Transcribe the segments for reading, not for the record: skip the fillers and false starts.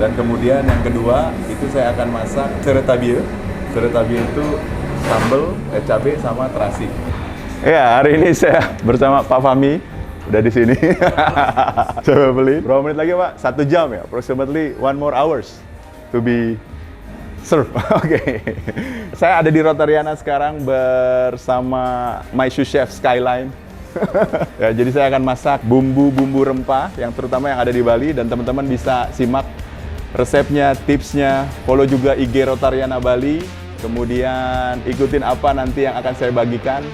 Dan kemudian yang kedua, itu saya akan masak seretabie. Seretabie itu sambal, cabai sama terasi. Ya, hari ini saya bersama Pak Fahmi. Udah di sini. Coba beli. Berapa menit lagi, Pak? 1 jam ya? Approximately 1 more hours to be served. Oke. Saya ada di Rotariana sekarang bersama my sous chef Skyline. Ya, jadi saya akan masak bumbu-bumbu rempah yang terutama yang ada di Bali, dan teman-teman bisa simak resepnya, tipsnya, follow juga IG Rotariana Bali, kemudian ikutin apa nanti yang akan saya bagikan,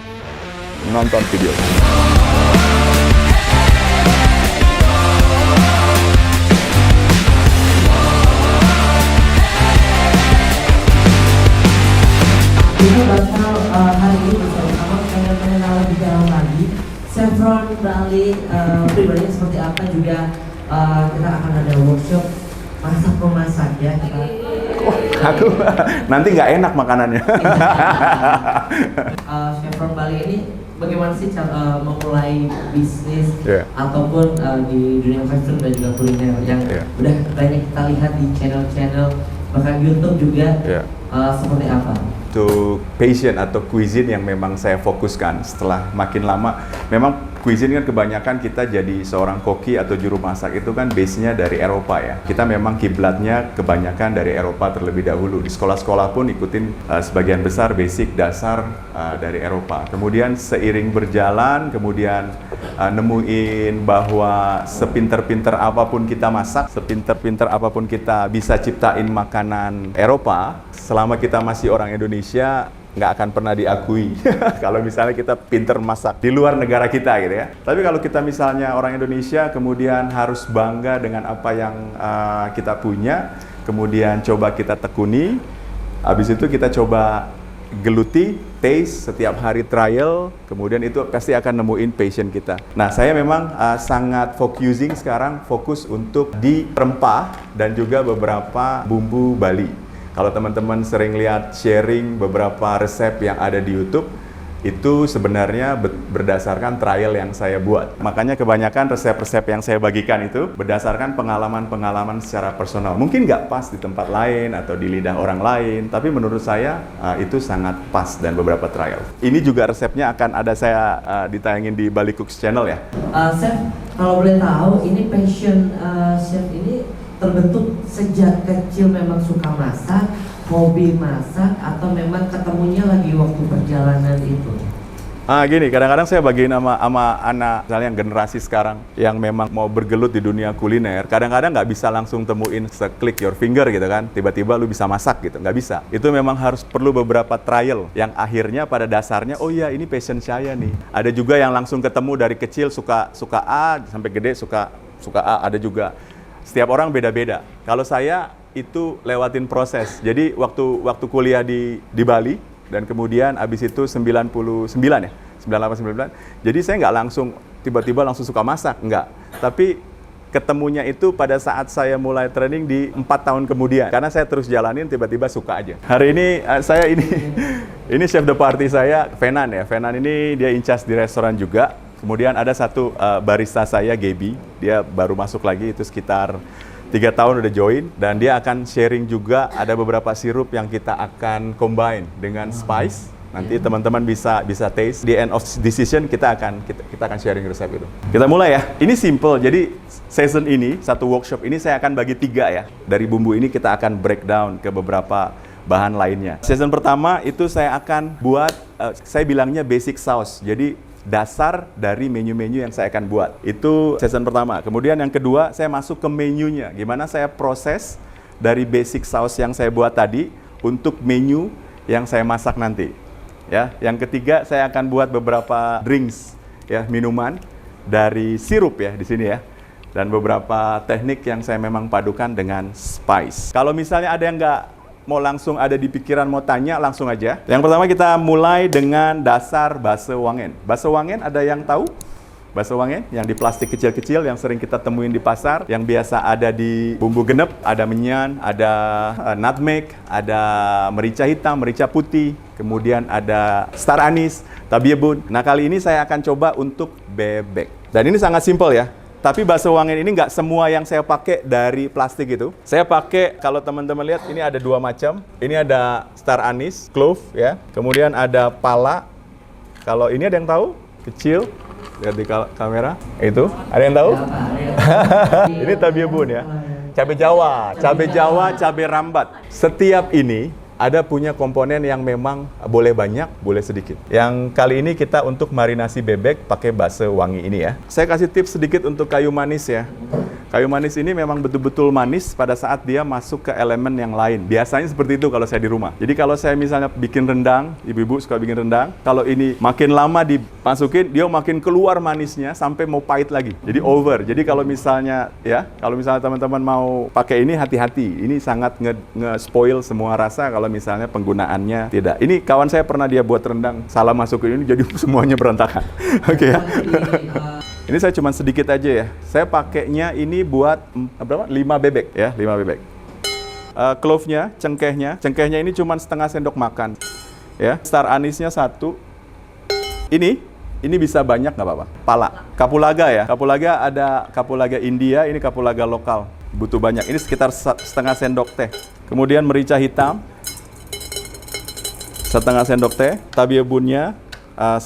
nonton video. Kita bakal hari ini bersama mengenal lebih dalam lagi Chevron Bali pribadinya seperti apa, juga kita akan ada workshop masak memasak ya kita. Aku nanti nggak enak makanannya. Chevron Bali ini bagaimana sih cara memulai bisnis ataupun di dunia fashion dan juga kuliner yang udah banyak kita lihat di channel-channel bahkan YouTube juga, seperti apa? Itu passion atau cuisine yang memang saya fokuskan setelah makin lama. Memang cuisine kan kebanyakan kita jadi seorang koki atau juru masak itu kan base-nya dari Eropa ya. Kita memang kiblatnya kebanyakan dari Eropa terlebih dahulu. Di sekolah-sekolah pun ikutin sebagian besar basic dasar dari Eropa. Kemudian seiring berjalan, kemudian nemuin bahwa sepinter-pinter apapun kita masak, sepinter-pinter apapun kita bisa ciptain makanan Eropa, selama kita masih orang Indonesia nggak akan pernah diakui kalau misalnya kita pinter masak di luar negara kita gitu ya. Tapi kalau kita misalnya orang Indonesia kemudian harus bangga dengan apa yang kita punya, kemudian coba kita tekuni, habis itu kita coba geluti, taste, setiap hari trial, kemudian itu pasti akan nemuin passion kita. Nah, saya memang sangat fokus untuk di rempah dan juga beberapa bumbu Bali. Kalau teman-teman sering lihat sharing beberapa resep yang ada di YouTube, itu sebenarnya berdasarkan trial yang saya buat. Makanya kebanyakan resep-resep yang saya bagikan itu berdasarkan pengalaman-pengalaman secara personal. Mungkin nggak pas di tempat lain atau di lidah orang lain, tapi menurut saya itu sangat pas dan beberapa trial. Ini juga resepnya akan ada saya ditayangin di Bali Cooks Channel ya. Chef, kalau boleh tahu, ini passion chef ini terbentuk sejak kecil memang suka masak, hobi masak, atau memang ketemunya lagi waktu perjalanan itu? Gini, kadang-kadang saya bagiin sama anak misalnya yang generasi sekarang yang memang mau bergelut di dunia kuliner, kadang-kadang nggak bisa langsung temuin se-click your finger gitu kan, tiba-tiba lu bisa masak gitu, nggak bisa. Itu memang harus perlu beberapa trial yang akhirnya pada dasarnya, oh ya ini passion saya nih. Ada juga yang langsung ketemu dari kecil suka A sampai gede suka A, ada juga. Setiap orang beda-beda. Kalau saya itu lewatin proses. Jadi waktu kuliah di Bali dan kemudian abis itu 99 ya, 98 99. Jadi saya nggak langsung tiba-tiba langsung suka masak, nggak. Tapi ketemunya itu pada saat saya mulai training di 4 tahun kemudian. Karena saya terus jalanin tiba-tiba suka aja. Hari ini saya ini chef de party saya Fenan ya. Fenan ini dia in charge di restoran juga. Kemudian ada satu barista saya, Gaby, dia baru masuk lagi, itu sekitar 3 tahun udah join, dan dia akan sharing juga ada beberapa sirup yang kita akan combine dengan spice. Nanti teman-teman bisa taste. Di end of decision kita akan sharing resep itu. Kita mulai ya. Ini simple. Jadi season ini, satu workshop ini saya akan bagi 3 ya. Dari bumbu ini kita akan breakdown ke beberapa bahan lainnya. Season pertama itu saya akan buat, saya bilangnya basic sauce. Jadi dasar dari menu-menu yang saya akan buat. Itu season pertama. Kemudian yang kedua, saya masuk ke menunya. Gimana saya proses dari basic sauce yang saya buat tadi untuk menu yang saya masak nanti. Ya, yang ketiga saya akan buat beberapa drinks ya, minuman dari sirup ya di sini ya. Dan beberapa teknik yang saya memang padukan dengan spice. Kalau misalnya ada yang nggak mau langsung ada di pikiran mau tanya, langsung aja. Yang pertama kita mulai dengan dasar bakso wangen. Bakso wangen ada yang tahu? Bakso wangen yang di plastik kecil-kecil yang sering kita temuin di pasar, yang biasa ada di bumbu genep, ada menyan, ada nutmeg, ada merica hitam, merica putih, kemudian ada star anise, tabiebun. Nah, kali ini saya akan coba untuk bebek. Dan ini sangat simpel ya. Tapi bakso wangen ini nggak semua yang saya pakai dari plastik itu. Saya pakai, kalau teman-teman lihat, ini ada 2 macam. Ini ada star anise, clove ya. Kemudian ada pala. Kalau ini ada yang tahu? Kecil. Lihat di kamera. Itu. Ada yang tahu? Ini tabiebun ya. Cabai Jawa, cabai rambat. Setiap ini ada punya komponen yang memang boleh banyak, boleh sedikit. Yang kali ini kita untuk marinasi bebek pakai bakso wangi ini ya. Saya kasih tips sedikit untuk kayu manis ya. Kayu manis ini memang betul-betul manis pada saat dia masuk ke elemen yang lain. Biasanya seperti itu kalau saya di rumah. Jadi kalau saya misalnya bikin rendang, ibu-ibu suka bikin rendang, kalau ini makin lama dimasukin, dia makin keluar manisnya sampai mau pahit lagi. Jadi over. Jadi kalau misalnya teman-teman mau pakai ini, hati-hati. Ini sangat nge-spoil semua rasa kalau misalnya penggunaannya tidak. Ini kawan saya pernah dia buat rendang, salah masukin ini jadi semuanya berantakan. Oke ya. Ini saya cuma sedikit aja ya. Saya pakainya ini buat berapa? 5 bebek ya, 5 bebek. Clove-nya, cengkehnya ini cuma setengah sendok makan. Ya, star anisnya 1. Ini bisa banyak nggak apa-apa. Pala, kapulaga ya. Kapulaga ada kapulaga India, ini kapulaga lokal. Butuh banyak. Ini sekitar setengah sendok teh. Kemudian merica hitam, setengah sendok teh. Tabiebunnya 1.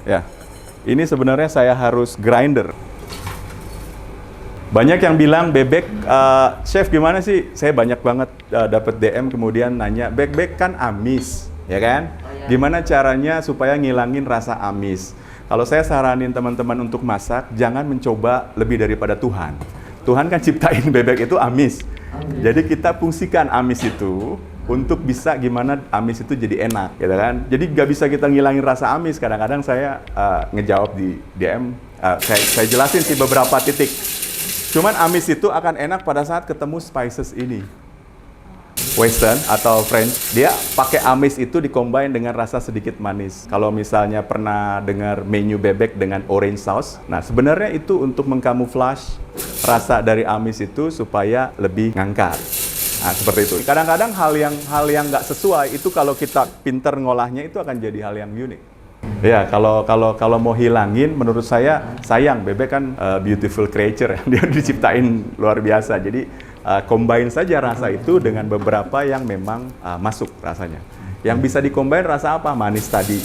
Ya. Ini sebenarnya saya harus grinder. Banyak yang bilang bebek, chef gimana sih? Saya banyak banget dapat DM kemudian nanya, bebek kan amis, ya kan? Gimana caranya supaya ngilangin rasa amis? Kalau saya saranin teman-teman untuk masak, jangan mencoba lebih daripada Tuhan. Tuhan kan ciptain bebek itu amis. Jadi kita fungsikan amis itu untuk bisa gimana amis itu jadi enak, gitu kan? Jadi nggak bisa kita ngilangin rasa amis. Kadang-kadang saya ngejawab di DM, saya jelasin sih beberapa titik. Cuman amis itu akan enak pada saat ketemu spices ini. Western atau French, dia pakai amis itu dicombine dengan rasa sedikit manis. Kalau misalnya pernah dengar menu bebek dengan orange sauce, nah sebenarnya itu untuk mengkamuflase rasa dari amis itu supaya lebih ngangkat. Nah, seperti itu. Kadang-kadang hal yang nggak sesuai itu kalau kita pinter ngolahnya itu akan jadi hal yang unik. Ya, kalau mau hilangin, menurut saya sayang, bebek kan beautiful creature ya. Dia diciptain luar biasa. Jadi combine saja rasa itu dengan beberapa yang memang masuk rasanya. Yang bisa di-combine rasa apa? Manis tadi.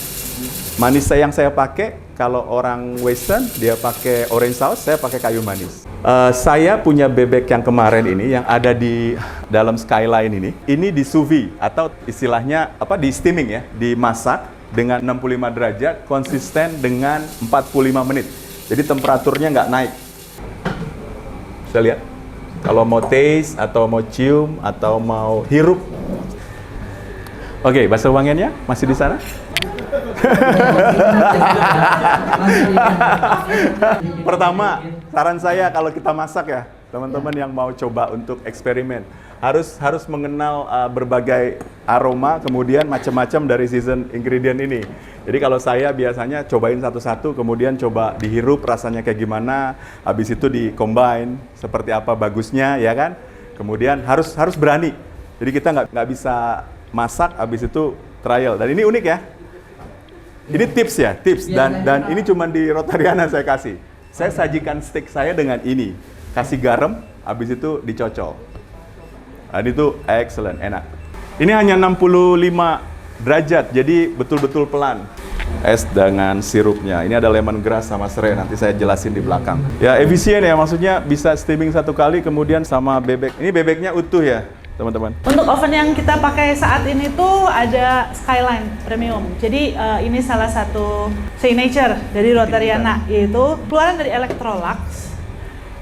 Manis yang saya pakai, kalau orang Western dia pakai orange sauce, saya pakai kayu manis. Saya punya bebek yang kemarin ini, yang ada di dalam skyline ini di sous vide atau istilahnya di steaming ya, dimasak dengan 65 derajat, konsisten dengan 45 menit. Jadi temperaturnya nggak naik. Bisa lihat? Kalau mau taste, atau mau cium, atau mau hirup. Oke, bakso wangiannya masih di sana? Pertama, saran saya kalau kita masak ya, teman-teman yang mau coba untuk eksperimen, harus mengenal berbagai aroma, kemudian macam-macam dari season ingredient ini. Jadi kalau saya biasanya cobain satu-satu, kemudian coba dihirup rasanya kayak gimana, habis itu di-combine seperti apa bagusnya, ya kan? Kemudian harus berani. Jadi kita nggak bisa masak, habis itu trial. Dan ini unik ya. Ini tips ya, dan ini cuma di Rotariana saya kasih. Saya sajikan steak saya dengan ini, kasih garam, habis itu dicocol. Dan itu excellent, enak. Ini hanya 65 derajat, jadi betul-betul pelan. Es dengan sirupnya. Ini ada lemongrass sama serai, nanti saya jelasin di belakang. Ya efisien ya, maksudnya bisa steaming 1 kali, kemudian sama bebek. Ini bebeknya utuh ya, teman-teman. Untuk oven yang kita pakai saat ini tuh ada Skyline Premium. Jadi ini salah satu signature dari Rotariana, yaitu keluaran dari Electrolux.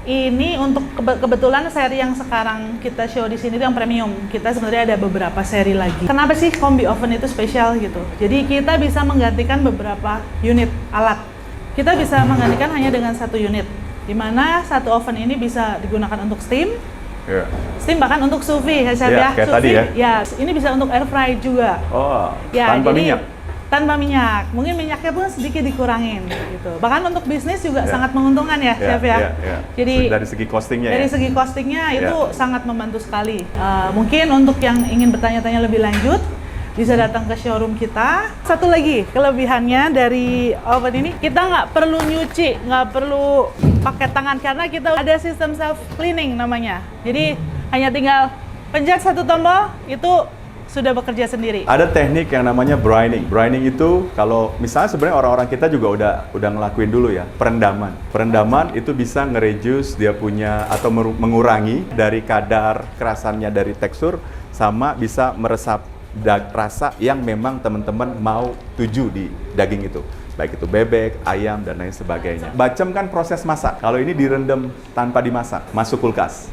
Ini untuk kebetulan seri yang sekarang kita show di sini yang premium. Kita sebenarnya ada beberapa seri lagi. Kenapa sih kombi oven itu spesial gitu? Jadi kita bisa menggantikan beberapa unit alat. Kita bisa menggantikan hanya dengan 1 unit, di mana satu oven ini bisa digunakan untuk steam. Yeah. Steam bahkan untuk sous vide ya, Chef Yeah, kayak sous tadi vide, ya. ini bisa untuk air fry juga. Oh, Ya, tanpa jadi minyak. Tanpa minyak. Mungkin minyaknya pun sedikit dikurangin gitu. Bahkan untuk bisnis juga sangat menguntungkan ya, Chef ya. Jadi dari segi costingnya dari segi costingnya itu sangat membantu sekali. Mungkin untuk yang ingin bertanya-tanya lebih lanjut, bisa datang ke showroom kita. Satu lagi kelebihannya dari oven ini, kita nggak perlu nyuci, nggak perlu pakai tangan karena kita ada sistem self cleaning namanya. Jadi hanya tinggal pencet satu tombol, itu sudah bekerja sendiri. Ada teknik yang namanya brining. Brining itu kalau misalnya sebenarnya orang-orang kita juga udah ngelakuin dulu ya, perendaman. Perendaman itu bisa nge-reduce dia punya atau mengurangi dari kadar kerasannya dari tekstur, sama bisa meresap rasa yang memang teman-teman mau tuju di daging itu. Baik itu bebek, ayam, dan lain sebagainya. Bacem kan proses masak. Kalau ini direndam tanpa dimasak, masuk kulkas.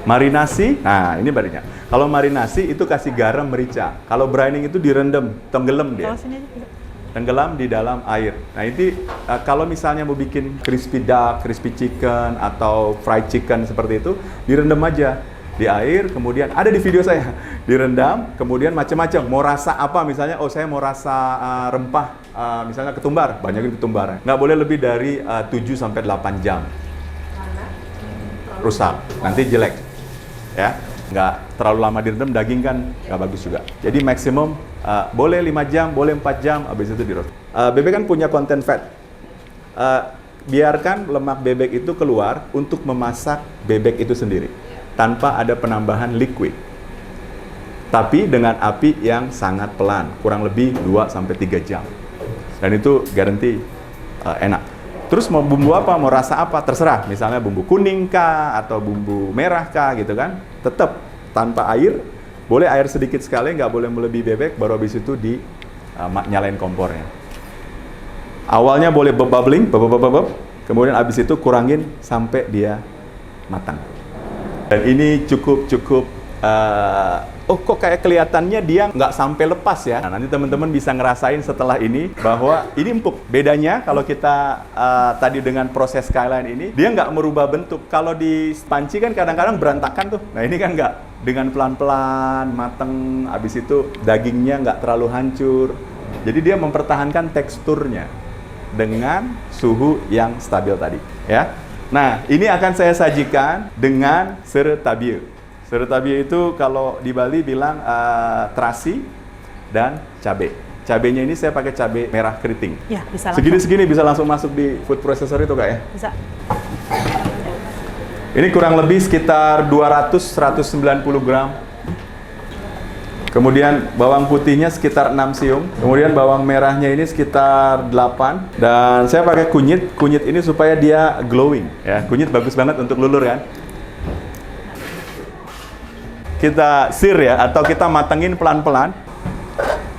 Marinasi, nah ini barunya. Kalau marinasi itu kasih garam, merica. Kalau brining itu direndam, tenggelam dia. Tenggelam di dalam air. Nah ini kalau misalnya mau bikin crispy duck, crispy chicken, atau fried chicken seperti itu, direndam aja di air, kemudian ada di video saya, direndam, kemudian macam-macam. Mau rasa apa misalnya, oh saya mau rasa rempah, misalnya ketumbar, banyakin ketumbar. Nggak boleh lebih dari 7-8 jam. Rusak, nanti jelek. Ya, nggak terlalu lama direndam, daging kan nggak bagus juga. Jadi maksimum boleh 5 jam, boleh 4 jam, habis itu di roast. Bebek kan punya konten fat. Biarkan lemak bebek itu keluar untuk memasak bebek itu sendiri, tanpa ada penambahan liquid. Tapi dengan api yang sangat pelan, kurang lebih 2-3 jam. Dan itu garanti enak. Terus mau bumbu apa, mau rasa apa, terserah. Misalnya bumbu kuning kah, atau bumbu merah kah gitu kan. Tetap tanpa air, boleh air sedikit sekali, nggak boleh melebihi bebek, baru habis itu nyalain kompornya. Awalnya boleh bubbling, kemudian habis itu kurangin sampai dia matang. Dan ini cukup oh kok kayak kelihatannya dia nggak sampai lepas ya. Nah, nanti teman-teman bisa ngerasain setelah ini bahwa ini empuk. Bedanya kalau kita tadi dengan proses skyline ini, dia nggak merubah bentuk. Kalau di panci kan kadang-kadang berantakan tuh. Nah ini kan nggak. Dengan pelan-pelan, mateng, habis itu dagingnya nggak terlalu hancur. Jadi dia mempertahankan teksturnya dengan suhu yang stabil tadi. Ya. Nah, ini akan saya sajikan dengan sere tabie. Sere tabie itu kalau di Bali bilang terasi dan cabai. Cabainya ini saya pakai cabai merah keriting. Ya, bisa langsung. Segini-segini bisa langsung masuk di food processor itu Kak ya? Bisa. Ini kurang lebih sekitar 200-190 gram. Kemudian bawang putihnya sekitar 6 siung. Kemudian bawang merahnya ini sekitar 8. Dan saya pakai kunyit. Kunyit ini supaya dia glowing. Ya, kunyit bagus banget untuk lulur kan. Kita sear ya, atau kita matengin pelan-pelan.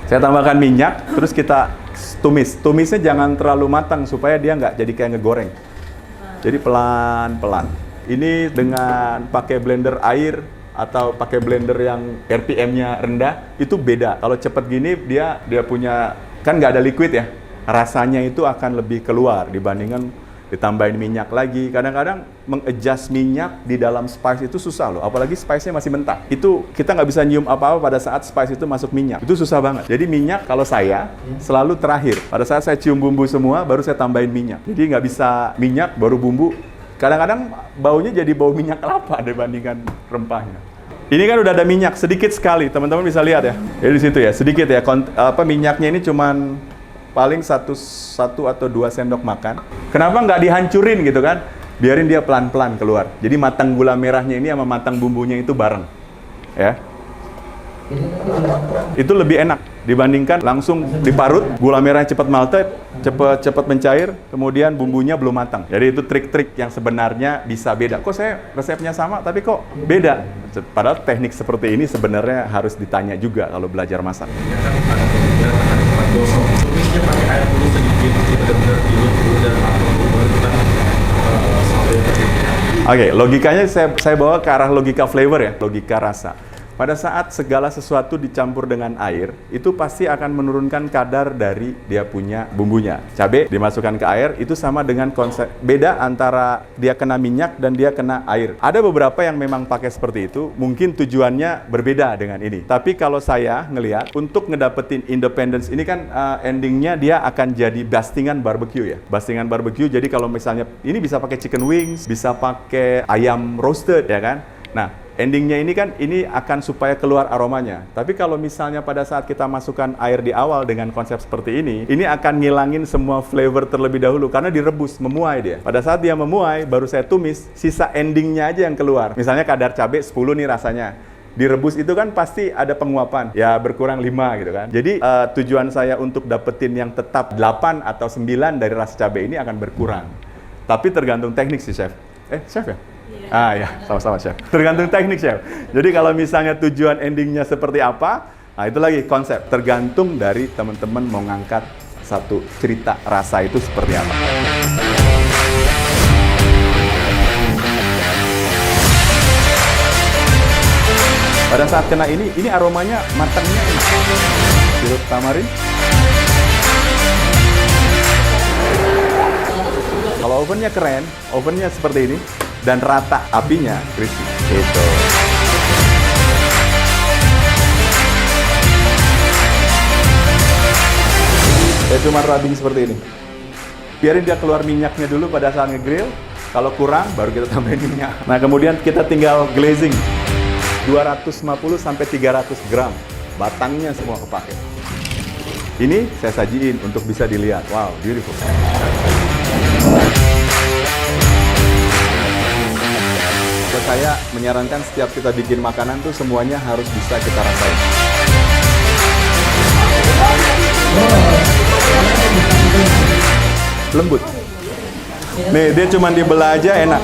Saya tambahkan minyak, terus kita tumis. Tumisnya jangan terlalu matang supaya dia nggak jadi kayak ngegoreng. Jadi pelan-pelan. Ini dengan pakai blender air atau pakai blender yang RPM-nya rendah, itu beda. Kalau cepet gini dia punya, kan nggak ada liquid ya, rasanya itu akan lebih keluar dibandingkan ditambahin minyak lagi. Kadang-kadang mengadjust minyak di dalam spice itu susah loh, apalagi spice-nya masih mentah. Itu kita nggak bisa nyium apa-apa pada saat spice itu masuk minyak. Itu susah banget. Jadi minyak kalau saya selalu terakhir. Pada saat saya cium bumbu semua, baru saya tambahin minyak. Jadi nggak bisa minyak baru bumbu. Kadang-kadang baunya jadi bau minyak kelapa dibandingkan rempahnya. Ini kan udah ada minyak sedikit sekali, teman-teman bisa lihat ya. Jadi di situ ya, sedikit ya. Minyaknya ini cuman paling 1 atau 2 sendok makan. Kenapa nggak dihancurin gitu kan? Biarin dia pelan-pelan keluar. Jadi matang gula merahnya ini sama matang bumbunya itu bareng. Ya. Itu lebih enak dibandingkan langsung diparut, gula merahnya cepat malted, cepat mencair, kemudian bumbunya belum matang. Jadi itu trik-trik yang sebenarnya bisa beda. Kok saya resepnya sama tapi kok beda? Padahal teknik seperti ini sebenarnya harus ditanya juga kalau belajar masak. Oke, logikanya saya bawa ke arah logika flavor ya, logika rasa. Pada saat segala sesuatu dicampur dengan air, itu pasti akan menurunkan kadar dari dia punya bumbunya. Cabai dimasukkan ke air, itu sama dengan konsep beda antara dia kena minyak dan dia kena air. Ada beberapa yang memang pakai seperti itu, mungkin tujuannya berbeda dengan ini. Tapi kalau saya ngelihat, untuk ngedapetin independence, ini kan endingnya dia akan jadi bastingan barbecue ya. Bastingan barbecue, jadi kalau misalnya ini bisa pakai chicken wings, bisa pakai ayam roasted ya kan. Nah, Endingnya ini kan, ini akan supaya keluar aromanya. Tapi kalau misalnya pada saat kita masukkan air di awal dengan konsep seperti ini akan ngilangin semua flavor terlebih dahulu karena direbus, memuai dia. Pada saat dia memuai, baru saya tumis, sisa endingnya aja yang keluar. Misalnya kadar cabai 10 nih rasanya. Direbus itu kan pasti ada penguapan, ya berkurang 5 gitu kan. Jadi tujuan saya untuk dapetin yang tetap 8 atau 9 dari rasa cabai ini akan berkurang. Tapi tergantung teknik sih, Chef. Chef ya? Ya, sama-sama, Chef. Tergantung teknik, Chef. Jadi kalau misalnya tujuan endingnya seperti apa, nah itu lagi konsep. Tergantung dari teman-teman mau ngangkat satu cerita rasa itu seperti apa. Pada saat kena ini aromanya matangnya enak. Sirup tamarin. Kalau ovennya keren, ovennya seperti ini, dan rata apinya, crispy. Gitu. Saya cuma rubbing seperti ini. Biarin dia keluar minyaknya dulu pada saat nge-grill. Kalau kurang, baru kita tambahin minyak. Nah, kemudian kita tinggal glazing. 250 sampai 300 gram. Batangnya semua kepake. Ini saya sajiin untuk bisa dilihat. Wow, beautiful. Saya menyarankan setiap kita bikin makanan tuh semuanya harus bisa kita rasain. Lembut. Nih, dia cuma dibelah aja enak.